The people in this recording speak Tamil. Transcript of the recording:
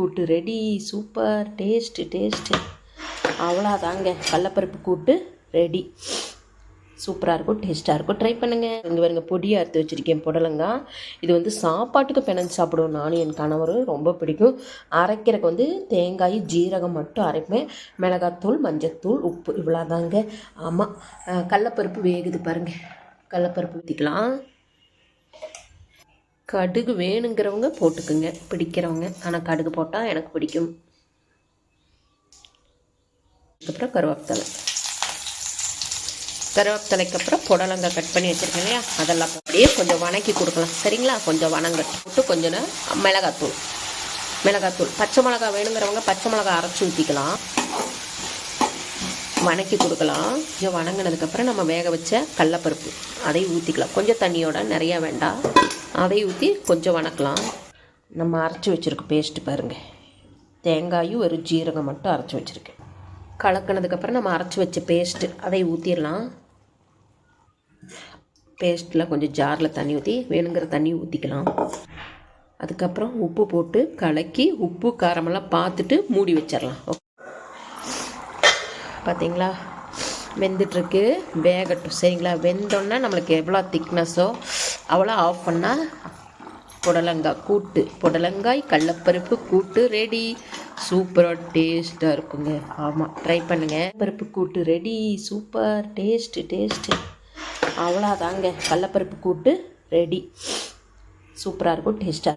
கூட்டு ரெடி. Super taste. அவ்வளோதாங்க, கடலப்பருப்பு கூட்டு ரெடி. சூப்பராக இருக்கும், டேஸ்ட்டாக இருக்கும். ட்ரை பண்ணுங்கள். இங்கே பாருங்க, பொடியாக அறுத்து வச்சுருக்கேன் புடலங்காய். இது வந்து சாப்பாட்டுக்கு பிணைஞ்சு சாப்பிடுவோம். நானும் என் கணவரும் ரொம்ப பிடிக்கும். அரைக்கிறதுக்கு வந்து தேங்காய் ஜீரகம் மட்டும் அரைப்பேன். மிளகாத்தூள், மஞ்சத்தூள், உப்பு, இவ்வளோதாங்க. ஆமாம், கடலப்பருப்பு வேகுது பாருங்கள். கடலப்பருப்பு ஊற்றிக்கலாம். கடுகு வேணுங்கிறவங்க போட்டுக்குங்க, பிடிக்கிறவங்க. ஆனால் கடுகு போட்டால் எனக்கு பிடிக்கும். அதுக்கப்புறம் கருவேப்பிலைக்கு அப்புறம் புடலங்காய் கட் பண்ணி வச்சுருக்கேன் இல்லையா, அதெல்லாம் அப்படியே கொஞ்சம் வணக்கி கொடுக்கலாம். சரிங்களா? கொஞ்சம் வணங்கட்டு போட்டு கொஞ்சம் மிளகாத்தூள், பச்சை மிளகா வேணுங்கிறவங்க பச்சை மிளகா அரைச்சி ஊற்றிக்கலாம். வணக்கி கொடுக்கலாம். கொஞ்சம் வணங்கினதுக்கப்புறம் நம்ம வேக வச்ச கடலப்பருப்பு அதையும் ஊற்றிக்கலாம். கொஞ்சம் தண்ணியோட, நிறையா வேண்டாம். அதையும் ஊற்றி கொஞ்சம் வணக்கலாம். நம்ம அரைச்சி வச்சுருக்க பேஸ்ட்டு பாருங்கள். தேங்காயும் ஒரு ஜீரகம் மட்டும் அரைச்சி வச்சுருக்கேன். கலக்கினதுக்கப்புறம் நம்ம அரைச்சி வச்ச பேஸ்ட்டு அதை ஊற்றிடலாம். பேஸ்ட்டில் கொஞ்சம் ஜாரில் தண்ணி ஊற்றி வேணுங்கிற தண்ணி ஊற்றிக்கலாம். அதுக்கப்புறம் உப்பு போட்டு கலக்கி உப்பு காரமெல்லாம் பார்த்துட்டு மூடி வச்சிடலாம். பார்த்தீங்களா, வெந்துட்டுருக்கு. வேகட்டும். சரிங்களா? வெந்தோன்னா நம்மளுக்கு எவ்வளோ திக்னஸோ அவ்வளோ ஆஃப் பண்ணால் புடலங்காய் கடலப்பருப்பு கூட்டு ரெடி. சூப்பராக டேஸ்ட்டாக இருக்குங்க. ஆமாம், ட்ரை பண்ணுங்கள். பருப்பு கூட்டு ரெடி. Super taste. அவ்வளோதாங்க, கடலப்பருப்பு கூட்டு ரெடி. சூப்பராக இருக்கும், டேஸ்ட்டாக.